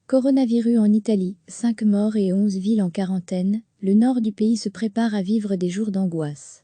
Coronavirus en Italie, 5 morts et 11 villes en quarantaine, le nord du pays se prépare à vivre des jours d'angoisse.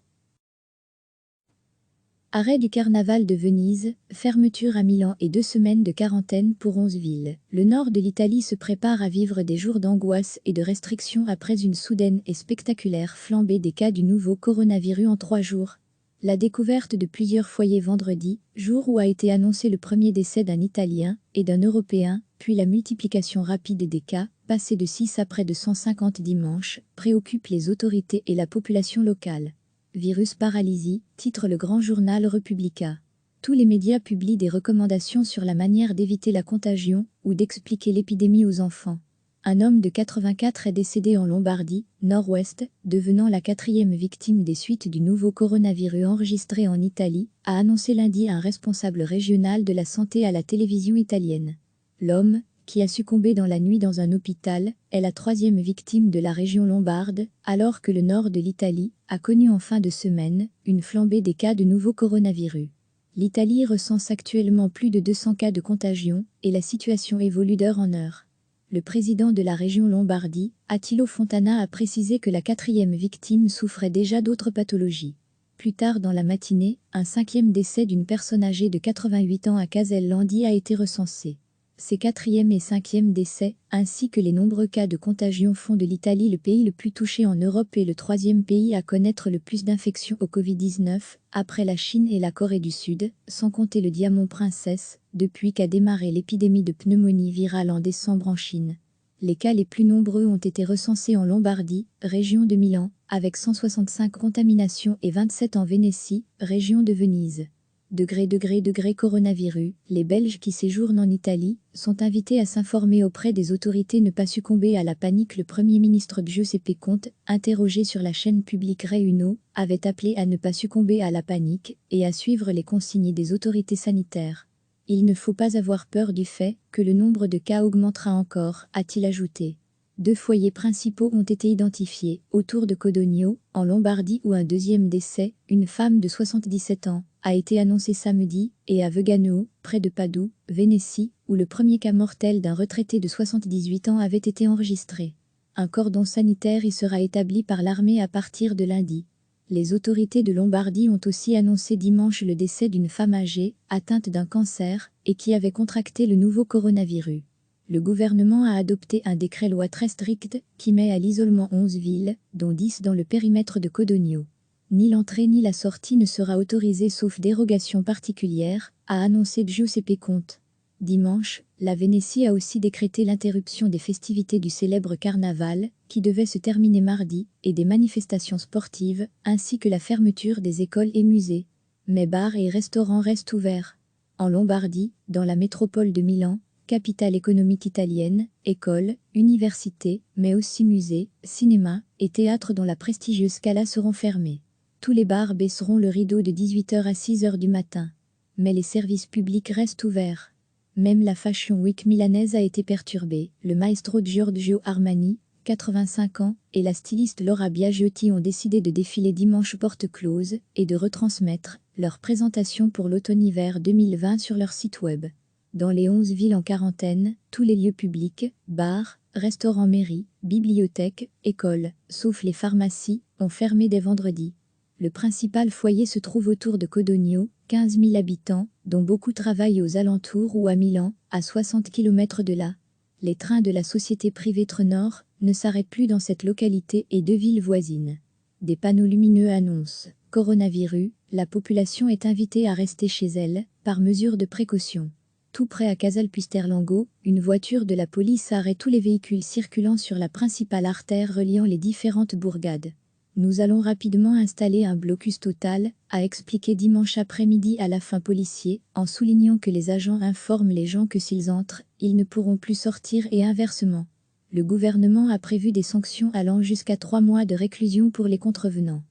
Arrêt du carnaval de Venise, fermeture à Milan et 2 semaines de quarantaine pour 11 villes. Le nord de l'Italie se prépare à vivre des jours d'angoisse et de restrictions après une soudaine et spectaculaire flambée des cas du nouveau coronavirus en 3 jours. La découverte de plusieurs foyers vendredi, jour où a été annoncé le premier décès d'un Italien et d'un Européen, puis la multiplication rapide des cas, passés de 6 à près de 150 dimanche, préoccupe les autorités et la population locale. Virus paralysie, titre le grand journal Repubblica. Tous les médias publient des recommandations sur la manière d'éviter la contagion ou d'expliquer l'épidémie aux enfants. Un homme de 84 est décédé en Lombardie, nord-ouest, devenant la 4e victime des suites du nouveau coronavirus enregistré en Italie, a annoncé lundi un responsable régional de la santé à la télévision italienne. L'homme, qui a succombé dans la nuit dans un hôpital, est la 3e victime de la région lombarde, alors que le nord de l'Italie a connu en fin de semaine une flambée des cas de nouveau coronavirus. L'Italie recense actuellement plus de 200 cas de contagion et la situation évolue d'heure en heure. Le président de la région Lombardie, Attilo Fontana, a précisé que la 4e victime souffrait déjà d'autres pathologies. Plus tard dans la matinée, un 5e décès d'une personne âgée de 88 ans à Casellandi a été recensé. Ces 4e et 5e décès, ainsi que les nombreux cas de contagion font de l'Italie le pays le plus touché en Europe et le 3e pays à connaître le plus d'infections au Covid-19, après la Chine et la Corée du Sud, sans compter le Diamant Princess, depuis qu'a démarré l'épidémie de pneumonie virale en décembre en Chine. Les cas les plus nombreux ont été recensés en Lombardie, région de Milan, avec 165 contaminations et 27 en Vénétie, région de Venise. Degré coronavirus, les Belges qui séjournent en Italie sont invités à s'informer auprès des autorités, ne pas succomber à la panique. Le Premier ministre Giuseppe Conte, interrogé sur la chaîne publique Rai Uno, avait appelé à ne pas succomber à la panique et à suivre les consignes des autorités sanitaires. Il ne faut pas avoir peur du fait que le nombre de cas augmentera encore, a-t-il ajouté. 2 foyers principaux ont été identifiés, autour de Codogno, en Lombardie, où un 2e décès, une femme de 77 ans, a été annoncé samedi, et à Vegano, près de Padoue, Vénétie, où le premier cas mortel d'un retraité de 78 ans avait été enregistré. Un cordon sanitaire y sera établi par l'armée à partir de lundi. Les autorités de Lombardie ont aussi annoncé dimanche le décès d'une femme âgée, atteinte d'un cancer, et qui avait contracté le nouveau coronavirus. Le gouvernement a adopté un décret-loi très strict qui met à l'isolement 11 villes, dont 10 dans le périmètre de Codogno. Ni l'entrée ni la sortie ne sera autorisée sauf dérogation particulière, a annoncé Giuseppe Conte. Dimanche, la Vénétie a aussi décrété l'interruption des festivités du célèbre carnaval, qui devait se terminer mardi, et des manifestations sportives, ainsi que la fermeture des écoles et musées. Mais bars et restaurants restent ouverts. En Lombardie, dans la métropole de Milan, capitale économique italienne, écoles, universités, mais aussi musées, cinémas et théâtres dont la prestigieuse Scala seront fermés. Tous les bars baisseront le rideau de 18h à 6h du matin. Mais les services publics restent ouverts. Même la Fashion Week milanaise a été perturbée. Le maestro Giorgio Armani, 85 ans, et la styliste Laura Biagiotti ont décidé de défiler dimanche porte close et de retransmettre leur présentation pour l'automne-hiver 2020 sur leur site web. Dans les 11 villes en quarantaine, tous les lieux publics, bars, restaurants, mairies, bibliothèques, écoles, sauf les pharmacies, ont fermé dès vendredi. Le principal foyer se trouve autour de Codogno, 15 000 habitants, dont beaucoup travaillent aux alentours ou à Milan, à 60 km de là. Les trains de la société privée Trenor ne s'arrêtent plus dans cette localité et 2 villes voisines. Des panneaux lumineux annoncent « Coronavirus », la population est invitée à rester chez elle, par mesure de précaution. Tout près à Casalpusterlango, une voiture de la police arrête tous les véhicules circulant sur la principale artère reliant les différentes bourgades. Nous allons rapidement installer un blocus total, a expliqué dimanche après-midi à la fin policier, en soulignant que les agents informent les gens que s'ils entrent, ils ne pourront plus sortir et inversement. Le gouvernement a prévu des sanctions allant jusqu'à 3 mois de réclusion pour les contrevenants.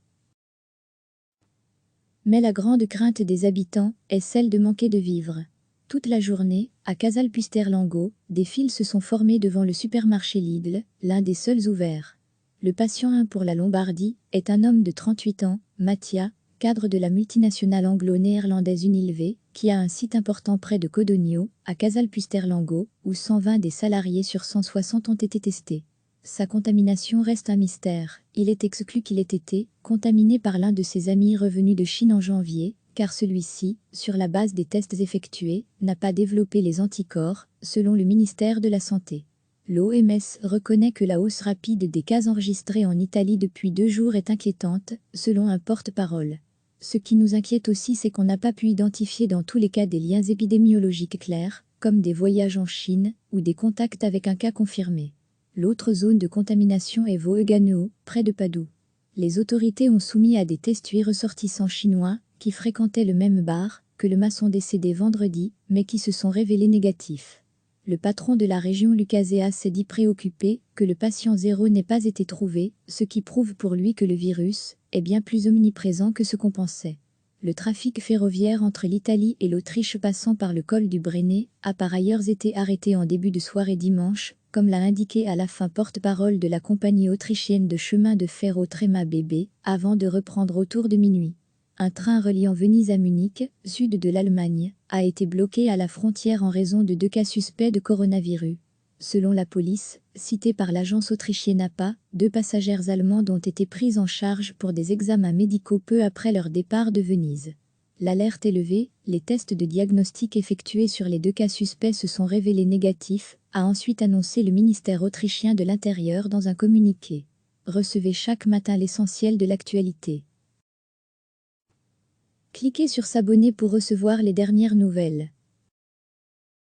Mais la grande crainte des habitants est celle de manquer de vivres. Toute la journée, à Casalpusterlango, des files se sont formées devant le supermarché Lidl, l'un des seuls ouverts. Le patient 1 pour la Lombardie est un homme de 38 ans, Mattia, cadre de la multinationale anglo-néerlandaise Unilever, qui a un site important près de Codogno, à Casalpusterlango, où 120 des salariés sur 160 ont été testés. Sa contamination reste un mystère. Il est exclu qu'il ait été contaminé par l'un de ses amis revenus de Chine en janvier, car celui-ci, sur la base des tests effectués, n'a pas développé les anticorps, selon le ministère de la Santé. L'OMS reconnaît que la hausse rapide des cas enregistrés en Italie depuis 2 jours est inquiétante, selon un porte-parole. Ce qui nous inquiète aussi, c'est qu'on n'a pas pu identifier dans tous les cas des liens épidémiologiques clairs, comme des voyages en Chine ou des contacts avec un cas confirmé. L'autre zone de contamination est Voeganeo, près de Padoue. Les autorités ont soumis à des tests 8 ressortissants chinois qui fréquentaient le même bar que le maçon décédé vendredi, mais qui se sont révélés négatifs. Le patron de la région Lucasea s'est dit préoccupé que le patient zéro n'ait pas été trouvé, ce qui prouve pour lui que le virus est bien plus omniprésent que ce qu'on pensait. Le trafic ferroviaire entre l'Italie et l'Autriche passant par le col du Brennero a par ailleurs été arrêté en début de soirée dimanche, comme l'a indiqué à la fin porte-parole de la compagnie autrichienne de chemin de fer Trema BB, avant de reprendre autour de minuit. Un train reliant Venise à Munich, sud de l'Allemagne, a été bloqué à la frontière en raison de 2 cas suspects de coronavirus. Selon la police, citée par l'agence autrichienne APA, 2 passagères allemandes ont été prises en charge pour des examens médicaux peu après leur départ de Venise. L'alerte est levée, les tests de diagnostic effectués sur les 2 cas suspects se sont révélés négatifs, a ensuite annoncé le ministère autrichien de l'Intérieur dans un communiqué. Recevez chaque matin l'essentiel de l'actualité. Cliquez sur s'abonner pour recevoir les dernières nouvelles.